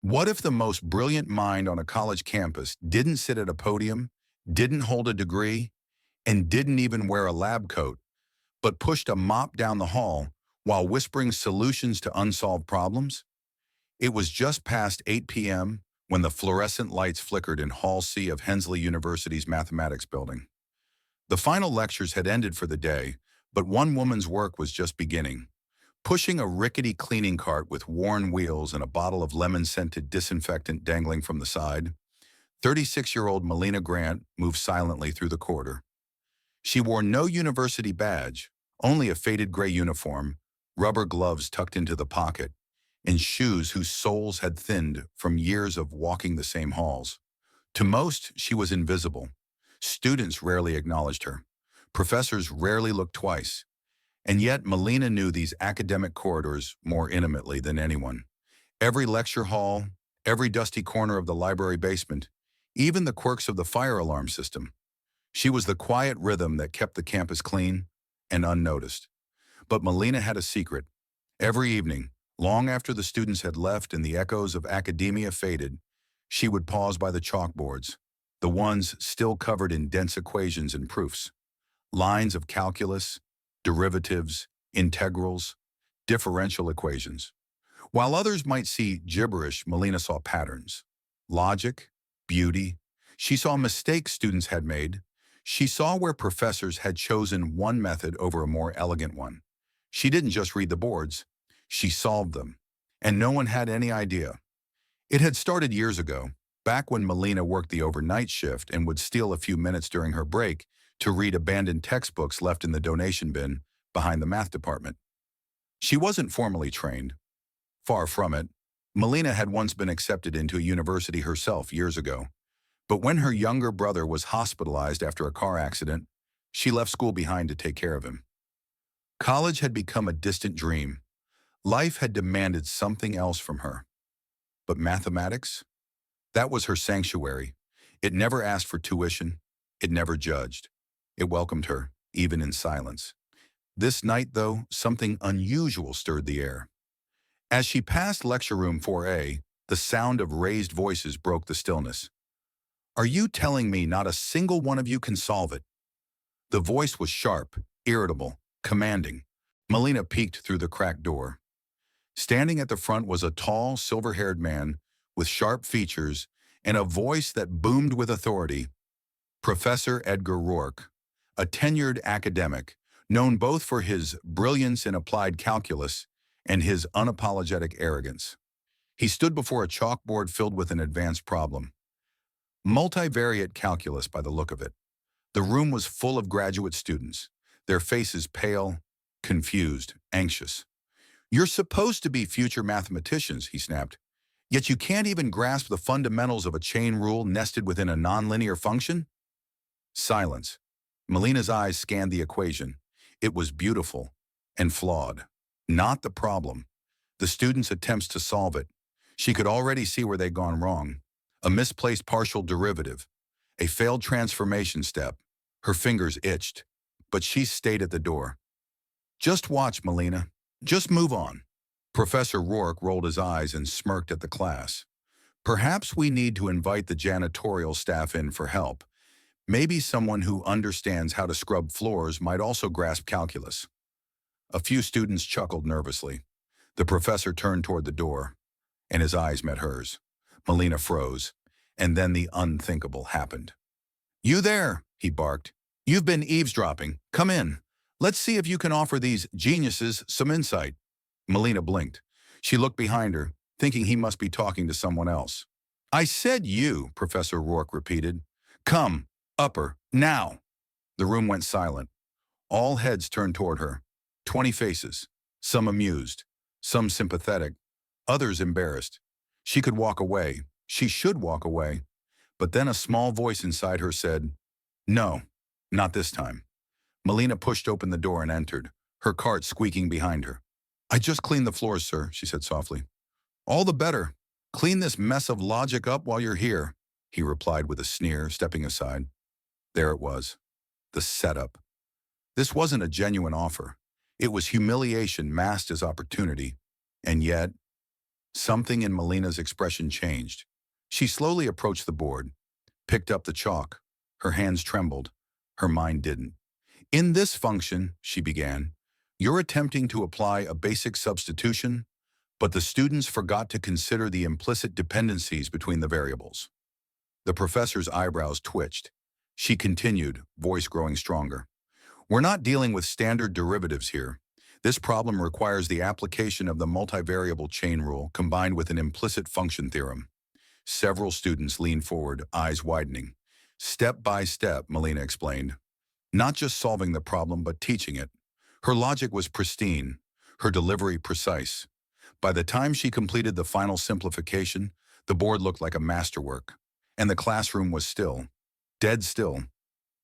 What if the most brilliant mind on a college campus didn't sit at a podium, didn't hold a degree, and didn't even wear a lab coat, but pushed a mop down the hall while whispering solutions to unsolved problems? It was just past 8 p.m. when the fluorescent lights flickered in Hall C of Hensley University's mathematics building. The final lectures had ended for the day, but one woman's work was just beginning. Pushing a rickety cleaning cart with worn wheels and a bottle of lemon-scented disinfectant dangling from the side, 36-year-old Melina Grant moved silently through the corridor. She wore no university badge, only a faded gray uniform, rubber gloves tucked into the pocket, and shoes whose soles had thinned from years of walking the same halls. To most, she was invisible. Students rarely acknowledged her. Professors rarely looked twice. And yet Melina knew these academic corridors more intimately than anyone. Every lecture hall, every dusty corner of the library basement, even the quirks of the fire alarm system. She was the quiet rhythm that kept the campus clean and unnoticed. But Melina had a secret. Every evening, long after the students had left and the echoes of academia faded, she would pause by the chalkboards, the ones still covered in dense equations and proofs. Lines of calculus, derivatives, integrals, differential equations. While others might see gibberish, Melina saw patterns. Logic, beauty. She saw mistakes students had made. She saw where professors had chosen one method over a more elegant one. She didn't just read the boards, she solved them. And no one had any idea. It had started years ago, back when Melina worked the overnight shift and would steal a few minutes during her break to read abandoned textbooks left in the donation bin behind the math department. She wasn't formally trained. Far from it. Melina had once been accepted into a university herself years ago. But when her younger brother was hospitalized after a car accident, she left school behind to take care of him. College had become a distant dream. Life had demanded something else from her. But mathematics? That was her sanctuary. It never asked for tuition. It never judged. It welcomed her, even in silence. This night, though, something unusual stirred the air. As she passed lecture room 4A, the sound of raised voices broke the stillness. "Are you telling me not a single one of you can solve it?" The voice was sharp, irritable, commanding. Melina peeked through the cracked door. Standing at the front was a tall, silver-haired man with sharp features and a voice that boomed with authority. Professor Edgar Rourke, a tenured academic, known both for his brilliance in applied calculus and his unapologetic arrogance. He stood before a chalkboard filled with an advanced problem. Multivariate calculus by the look of it. The room was full of graduate students, their faces pale, confused, anxious. "You're supposed to be future mathematicians," he snapped, "yet you can't even grasp the fundamentals of a chain rule nested within a nonlinear function?" Silence. Melina's eyes scanned the equation. It was beautiful and flawed. Not the problem. The students' attempts to solve it. She could already see where they'd gone wrong. A misplaced partial derivative. A failed transformation step. Her fingers itched. But she stayed at the door. "Just watch, Melina. Just move on." Professor Rourke rolled his eyes and smirked at the class. "Perhaps we need to invite the janitorial staff in for help. Maybe someone who understands how to scrub floors might also grasp calculus." A few students chuckled nervously. The professor turned toward the door, and his eyes met hers. Melina froze, and then the unthinkable happened. "You there," he barked. "You've been eavesdropping. Come in. Let's see if you can offer these geniuses some insight." Melina blinked. She looked behind her, thinking he must be talking to someone else. "I said you," Professor Rourke repeated. "Come, upper, now." The room went silent. All heads turned toward her. 20 faces, some amused, some sympathetic, others embarrassed. She could walk away. She should walk away. But then a small voice inside her said, "No, not this time." Melina pushed open the door and entered, her cart squeaking behind her. "I just cleaned the floors, sir," she said softly. "All the better. Clean this mess of logic up while you're here," he replied with a sneer, stepping aside. There it was, the setup. This wasn't a genuine offer. It was humiliation masked as opportunity. And yet, Something in Melina's expression changed. She slowly approached the board, picked up the chalk. Her hands trembled. Her mind didn't. In this function, she began, you're attempting to apply a basic substitution, but the students forgot to consider the implicit dependencies between the variables. The professor's eyebrows twitched. She continued, voice growing stronger. We're not dealing with standard derivatives here. This problem requires the application of the multivariable chain rule combined with an implicit function theorem. Several students leaned forward, eyes widening. Step by step, Melina explained. Not just solving the problem, but teaching it. Her logic was pristine, her delivery precise. By the time she completed the final simplification, the board looked like a masterwork. And the classroom was still, dead still.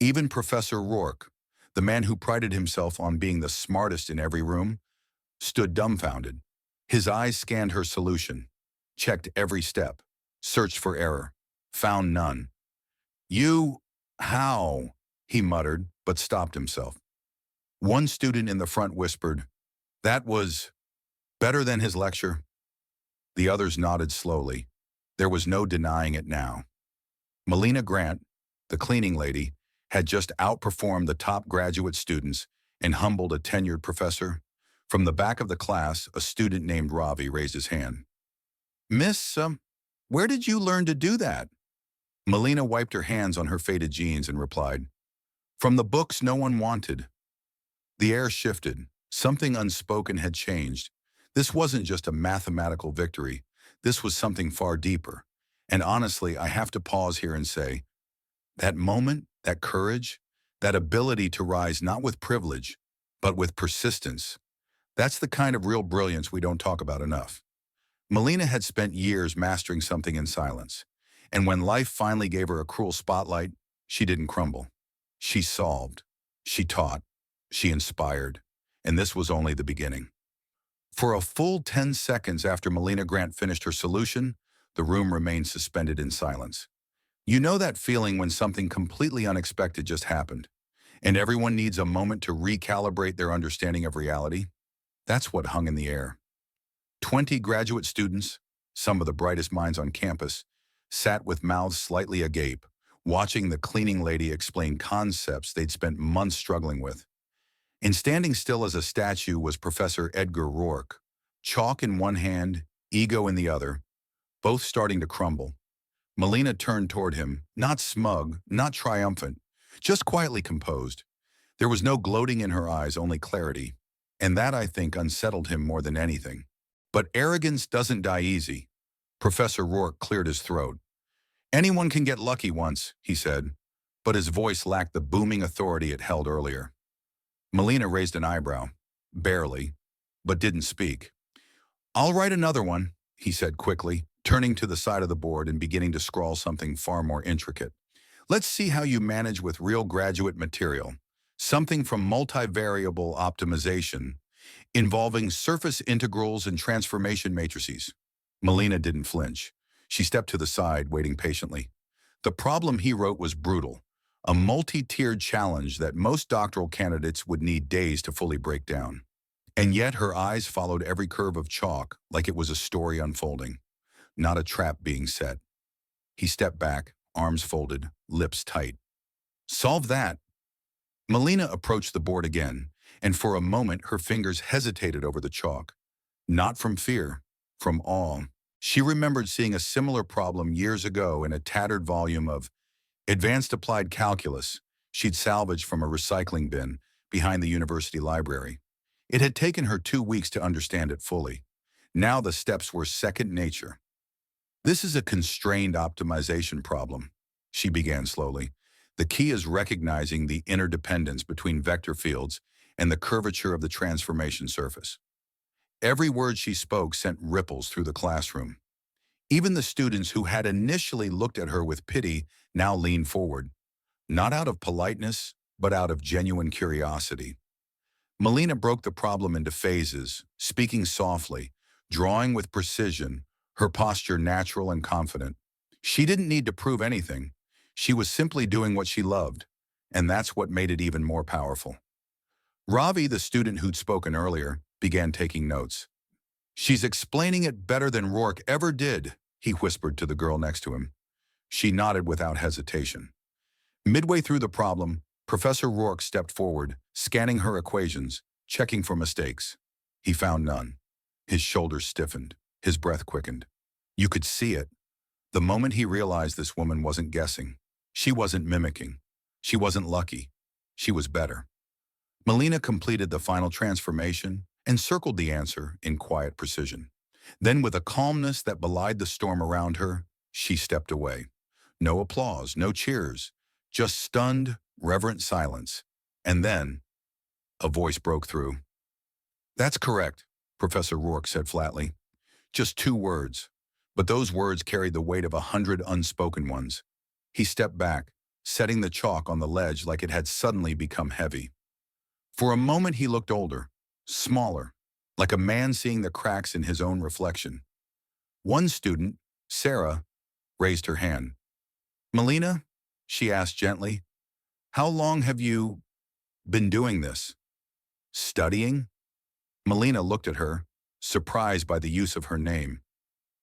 Even Professor Rourke, the man who prided himself on being the smartest in every room, stood dumbfounded. His eyes scanned her solution, checked every step, searched for error, found none. How? He muttered, but stopped himself. One student in the front whispered, that was better than his lecture. The others nodded slowly. There was no denying it now. Melina Grant, the cleaning lady, had just outperformed the top graduate students and humbled a tenured professor. From the back of the class, a student named Ravi raised his hand. Miss, where did you learn to do that? Melina wiped her hands on her faded jeans and replied, from the books no one wanted. The air shifted. Something unspoken had changed. This wasn't just a mathematical victory. This was something far deeper. And honestly, I have to pause here and say, that moment, that courage, that ability to rise not with privilege, but with persistence, that's the kind of real brilliance we don't talk about enough. Melina had spent years mastering something in silence. And when life finally gave her a cruel spotlight, she didn't crumble. She solved, she taught, she inspired, and this was only the beginning. For a full 10 seconds after Melina Grant finished her solution, the room remained suspended in silence. You know that feeling when something completely unexpected just happened, and everyone needs a moment to recalibrate their understanding of reality? That's what hung in the air. 20 graduate students, some of the brightest minds on campus, sat with mouths slightly agape, watching the cleaning lady explain concepts they'd spent months struggling with. And standing still as a statue was Professor Edgar Rourke, chalk in one hand, ego in the other, both starting to crumble. Melina turned toward him, not smug, not triumphant, just quietly composed. There was no gloating in her eyes, only clarity. And that, I think, unsettled him more than anything. But arrogance doesn't die easy. Professor Rourke cleared his throat. Anyone can get lucky once, he said, but his voice lacked the booming authority it held earlier. Melina raised an eyebrow, barely, but didn't speak. I'll write another one, he said quickly, turning to the side of the board and beginning to scrawl something far more intricate. Let's see how you manage with real graduate material, something from multivariable optimization, involving surface integrals and transformation matrices. Melina didn't flinch. She stepped to the side, waiting patiently. The problem he wrote was brutal, a multi-tiered challenge that most doctoral candidates would need days to fully break down. And yet her eyes followed every curve of chalk like it was a story unfolding, not a trap being set. He stepped back, arms folded, lips tight. Solve that. Melina approached the board again, and for a moment her fingers hesitated over the chalk. Not from fear, from awe. She remembered seeing a similar problem years ago in a tattered volume of Advanced Applied Calculus she'd salvaged from a recycling bin behind the university library. It had taken her 2 weeks to understand it fully. Now the steps were second nature. This is a constrained optimization problem, she began slowly. The key is recognizing the interdependence between vector fields and the curvature of the transformation surface. Every word she spoke sent ripples through the classroom. Even the students who had initially looked at her with pity now leaned forward, not out of politeness, but out of genuine curiosity. Melina broke the problem into phases, speaking softly, drawing with precision, her posture natural and confident. She didn't need to prove anything. She was simply doing what she loved, and that's what made it even more powerful. Ravi, the student who'd spoken earlier, began taking notes. She's explaining it better than Rourke ever did, he whispered to the girl next to him. She nodded without hesitation. Midway through the problem, Professor Rourke stepped forward, scanning her equations, checking for mistakes. He found none. His shoulders stiffened. His breath quickened. You could see it. The moment he realized this woman wasn't guessing. She wasn't mimicking. She wasn't lucky. She was better. Melina completed the final transformation and circled the answer in quiet precision. Then, with a calmness that belied the storm around her, she stepped away. No applause, no cheers, just stunned, reverent silence. And then, a voice broke through. That's correct, Professor Rourke said flatly. Just 2 words. But those words carried the weight of 100 unspoken ones. He stepped back, setting the chalk on the ledge like it had suddenly become heavy. For a moment he looked older, smaller, like a man seeing the cracks in his own reflection. One student, Sarah, raised her hand. Melina, she asked gently, how long have you been doing this? Studying? Melina looked at her, surprised by the use of her name.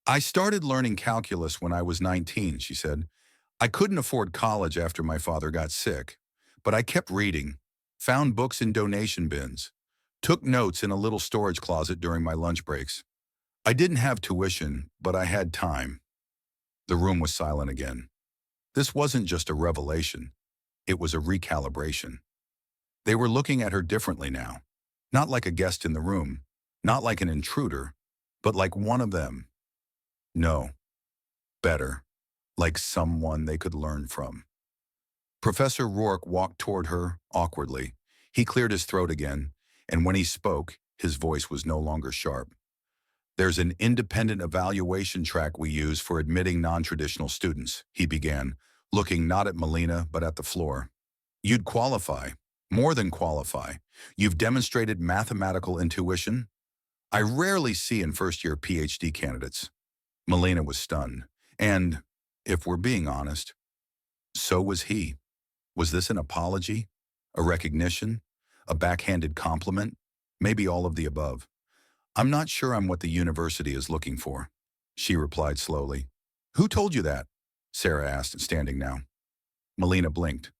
I started learning calculus when I was 19, she said. I couldn't afford college after my father got sick, but I kept reading, found books in donation bins, took notes in a little storage closet during my lunch breaks. I didn't have tuition, but I had time. The room was silent again. This wasn't just a revelation. It was a recalibration. They were looking at her differently now. Not like a guest in the room, not like an intruder, but like one of them. No, better, like someone they could learn from. Professor Rourke walked toward her, awkwardly. He cleared his throat again, and when he spoke, his voice was no longer sharp. There's an independent evaluation track we use for admitting non-traditional students, he began, looking not at Melina but at the floor. You'd qualify, more than qualify. You've demonstrated mathematical intuition. I rarely see in first-year PhD candidates. Melina was stunned, and, if we're being honest, so was he. Was this an apology? A recognition? A backhanded compliment? Maybe all of the above. I'm not sure I'm what the university is looking for, she replied slowly. Who told you that? Sarah asked, standing now. Melina blinked.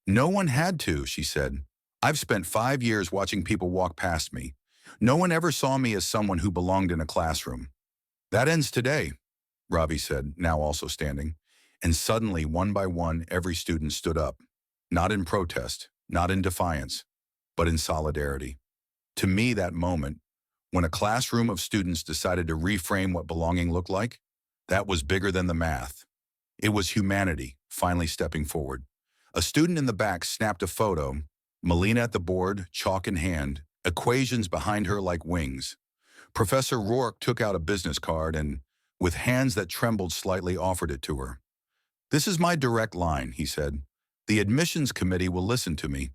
No one had to, she said. I've spent 5 years watching people walk past me. No one ever saw me as someone who belonged in a classroom. That ends today, Ravi said, now also standing. And suddenly, one by one, every student stood up. Not in protest, not in defiance, but in solidarity. To me, that moment, when a classroom of students decided to reframe what belonging looked like, that was bigger than the math. It was humanity, finally stepping forward. A student in the back snapped a photo, Melina at the board, chalk in hand, equations behind her like wings. Professor Rourke took out a business card and, with hands that trembled slightly, offered it to her. This is my direct line, he said. The admissions committee will listen to me.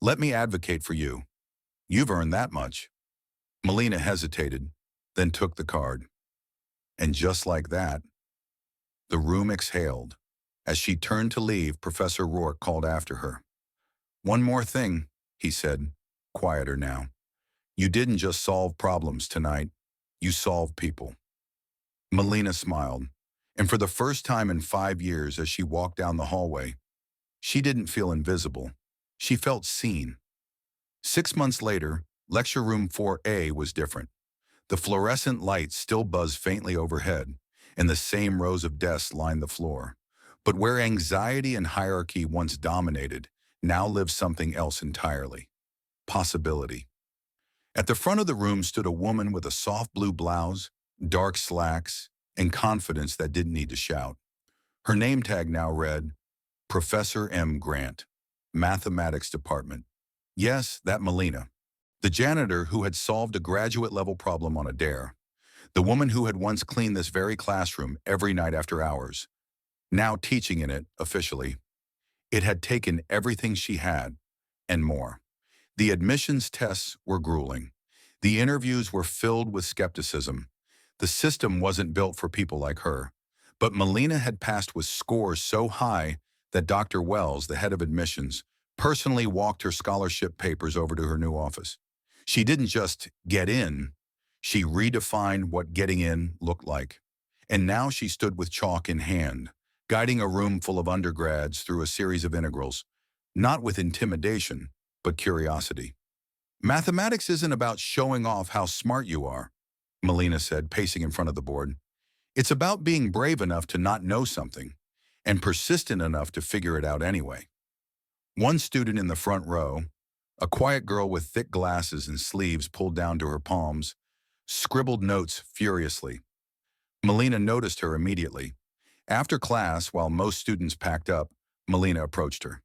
Let me advocate for you. You've earned that much. Melina hesitated, then took the card. And just like that, the room exhaled. As she turned to leave, Professor Rourke called after her. One more thing, he said, quieter now. You didn't just solve problems tonight. You solved people. Melina smiled, and for the first time in 5 years as she walked down the hallway, she didn't feel invisible. She felt seen. 6 months later, lecture room 4A was different. The fluorescent lights still buzzed faintly overhead, and the same rows of desks lined the floor. But where anxiety and hierarchy once dominated, now lived something else entirely. Possibility. At the front of the room stood a woman with a soft blue blouse, dark slacks, and confidence that didn't need to shout. Her name tag now read, Professor M. Grant, Mathematics Department. Yes, that Melina. The janitor who had solved a graduate-level problem on a dare. The woman who had once cleaned this very classroom every night after hours. Now teaching in it, officially. It had taken everything she had, and more. The admissions tests were grueling. The interviews were filled with skepticism. The system wasn't built for people like her. But Melina had passed with scores so high that Dr. Wells, the head of admissions, personally walked her scholarship papers over to her new office. She didn't just get in, She redefined what getting in looked like. And now she stood with chalk in hand, guiding a room full of undergrads through a series of integrals, not with intimidation, but curiosity. Mathematics isn't about showing off how smart you are, Melina said, pacing in front of the board. It's about being brave enough to not know something and persistent enough to figure it out anyway. One student in the front row, a quiet girl with thick glasses and sleeves pulled down to her palms, scribbled notes furiously. Melina noticed her immediately. After class, while most students packed up, Melina approached her.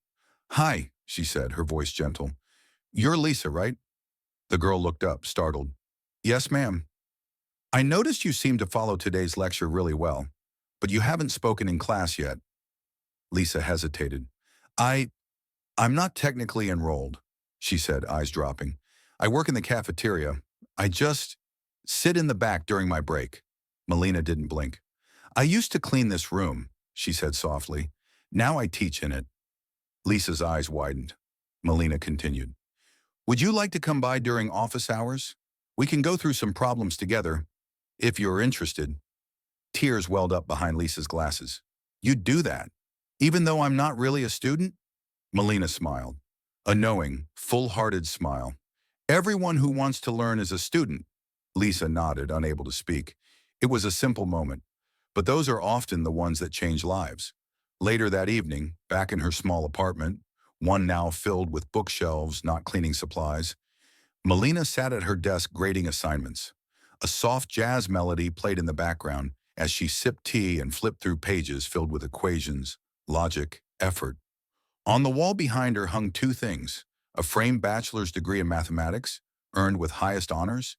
"Hi," she said, her voice gentle. "You're Lisa, right?" The girl looked up, startled. "Yes, ma'am." "I noticed you seem to follow today's lecture really well, but you haven't spoken in class yet." Lisa hesitated. I, I'm not technically enrolled," she said, eyes dropping. "I work in the cafeteria. I just sit in the back during my break." Melina didn't blink. "I used to clean this room," she said softly. "Now I teach in it." Lisa's eyes widened. Melina continued. "Would you like to come by during office hours? We can go through some problems together, if you're interested." Tears welled up behind Lisa's glasses. "You'd do that, even though I'm not really a student?" Melina smiled. A knowing, full-hearted smile. "Everyone who wants to learn is a student." Lisa nodded, unable to speak. It was a simple moment, but those are often the ones that change lives. Later that evening, back in her small apartment, one now filled with bookshelves, not cleaning supplies, Melina sat at her desk grading assignments. A soft jazz melody played in the background as she sipped tea and flipped through pages filled with equations, logic, effort. On the wall behind her hung two things: a framed bachelor's degree in mathematics, earned with highest honors,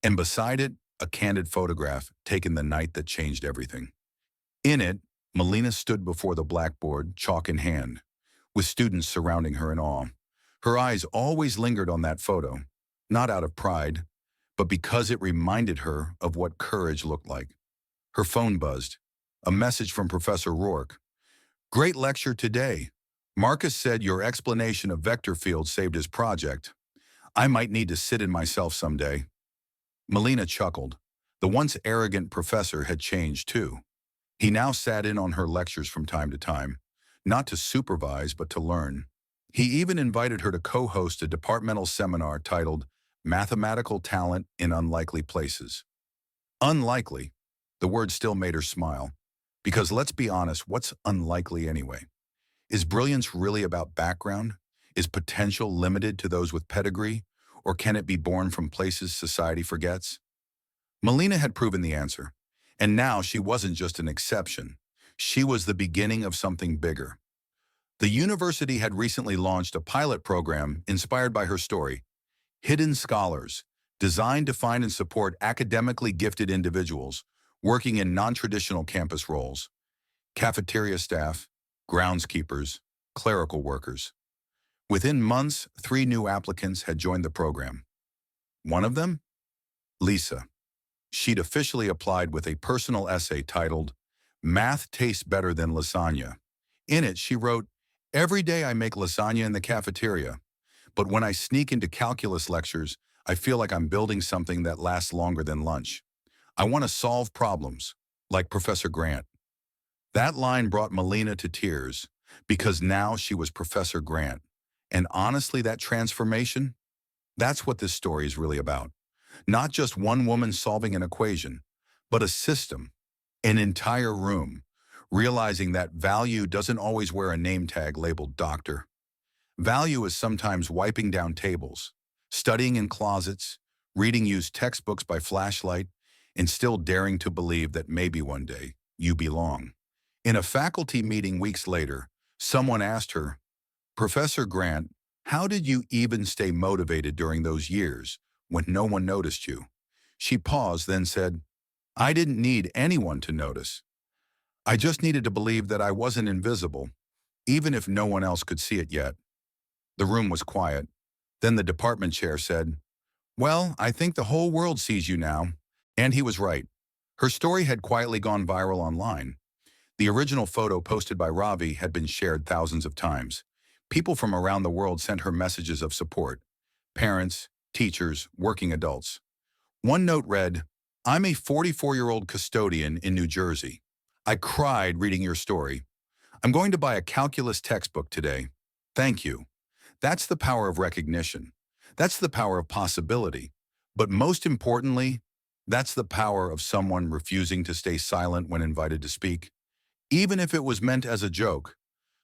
and beside it, a candid photograph taken the night that changed everything. In it, Melina stood before the blackboard, chalk in hand, with students surrounding her in awe. Her eyes always lingered on that photo, not out of pride, but because it reminded her of what courage looked like. Her phone buzzed. A message from Professor Rourke. "Great lecture today. Marcus said your explanation of vector fields saved his project. I might need to sit in myself someday." Melina chuckled. The once arrogant professor had changed too. He now sat in on her lectures from time to time, not to supervise but to learn. He even invited her to co-host a departmental seminar titled Mathematical Talent in Unlikely Places. Unlikely. The word still made her smile. Because let's be honest, what's unlikely anyway? Is brilliance really about background? Is potential limited to those with pedigree? Or can it be born from places society forgets? Melina had proven the answer. And now she wasn't just an exception. She was the beginning of something bigger. The university had recently launched a pilot program inspired by her story, Hidden Scholars, designed to find and support academically gifted individuals working in non-traditional campus roles: cafeteria staff, groundskeepers, clerical workers. Within months, 3 new applicants had joined the program. One of them? Lisa. She'd officially applied with a personal essay titled, "Math Tastes Better Than Lasagna." In it, she wrote, "Every day I make lasagna in the cafeteria, but when I sneak into calculus lectures, I feel like I'm building something that lasts longer than lunch. I want to solve problems, like Professor Grant." That line brought Melina to tears, because now she was Professor Grant. And honestly, that transformation, that's what this story is really about. Not just one woman solving an equation, but a system, an entire room, realizing that value doesn't always wear a name tag labeled doctor. Value is sometimes wiping down tables, studying in closets, reading used textbooks by flashlight, and still daring to believe that maybe one day you belong. In a faculty meeting weeks later, someone asked her, "Professor Grant, how did you even stay motivated during those years when no one noticed you?" She paused, then said, "I didn't need anyone to notice. I just needed to believe that I wasn't invisible, even if no one else could see it yet." The room was quiet. Then the department chair said, "Well, I think the whole world sees you now." And he was right. Her story had quietly gone viral online. The original photo posted by Ravi had been shared thousands of times. People from around the world sent her messages of support. Parents, teachers, working adults. One note read, "I'm a 44-year-old custodian in New Jersey. I cried reading your story. I'm going to buy a calculus textbook today. Thank you." That's the power of recognition. That's the power of possibility. But most importantly, that's the power of someone refusing to stay silent when invited to speak, even if it was meant as a joke.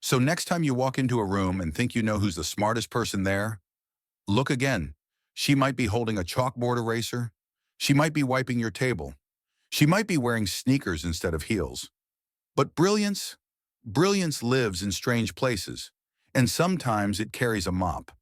So next time you walk into a room and think you know who's the smartest person there, look again. She might be holding a chalkboard eraser. She might be wiping your table. She might be wearing sneakers instead of heels. But brilliance lives in strange places, and sometimes it carries a mop.